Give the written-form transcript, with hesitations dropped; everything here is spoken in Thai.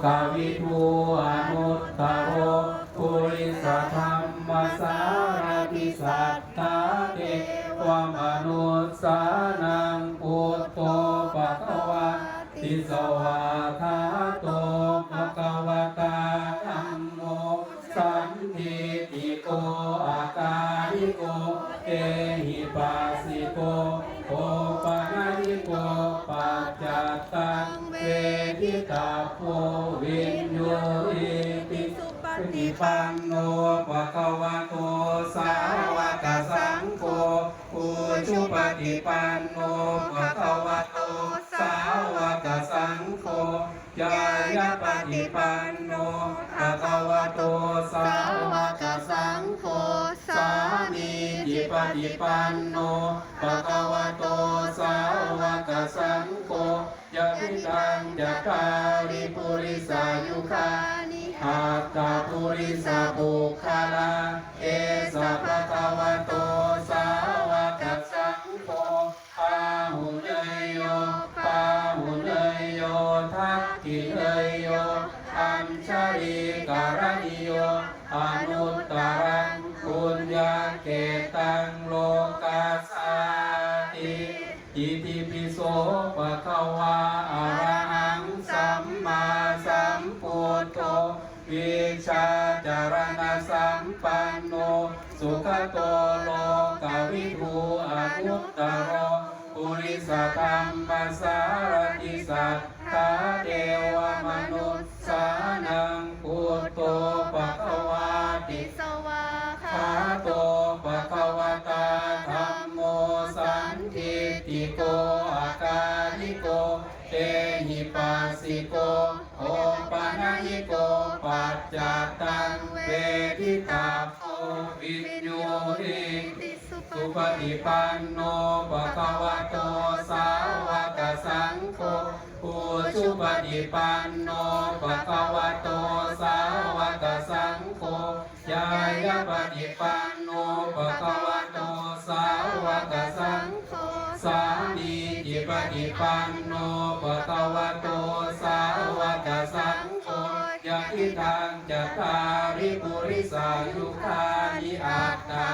กวิทูอนุตตโรปุริสธรรมสารติสัทธาเทวมนุสสานังพุทโธภควาติสวาทาโตภควตาธัมโมสันทิติโกอาการิโกเอหิปัสสิโกโอปะนะหิโกปัจจัตตังเวทิตาโพวิญโยอิติสุปฏิปันโนภะคะวะโตสาวกสังโฆอุชุปฏิปันโนภะคะวะโตสาวกสังโฆญาณปฏิปันโนภะคะวะโตสาวกสังโฆสามีจิปฏิปันโนภะคะวะโตสาวกสังโฆยะทิตังจัตตาริปุริสายุคานิอัตตาปุริสบุคคลาเอสะภะคะวะโตสาวกสังโฆปาหุเนยโยปาหุเนยโยทักขิเนยโยอัญชลีการณิโยอนุตตรังปุญญาเกตังโลกัสสาติอิติปิโสภะคะวะอะระหังสัมมาสัมพุทโธวิชาจารณสัมปันโนสุขโตโลกวิทูอนุตตโรปุริสธรรมสารติสัทธาเทวมนุสสานังพุทโธภควาติสวาคาโตภควตาธัมโมสันทิติโกอาการิโกเตหิปัสสิโกโอปะนะหิโกปัจจัตตังเวทิตาโพวิญโยหิติสุปฏิปันโนภะคะวะโตสาวกสังโฆอุชุปฏิปันโนภะคะวะโตสาวกสังโฆญาณปฏิปันโนภะคะวะโตสาวกสังโฆสามีจิปฏิปันโนภะคะวะโตสาวกสังโฆยะทิตังจัตตาริปุริสายุคานิอัตตา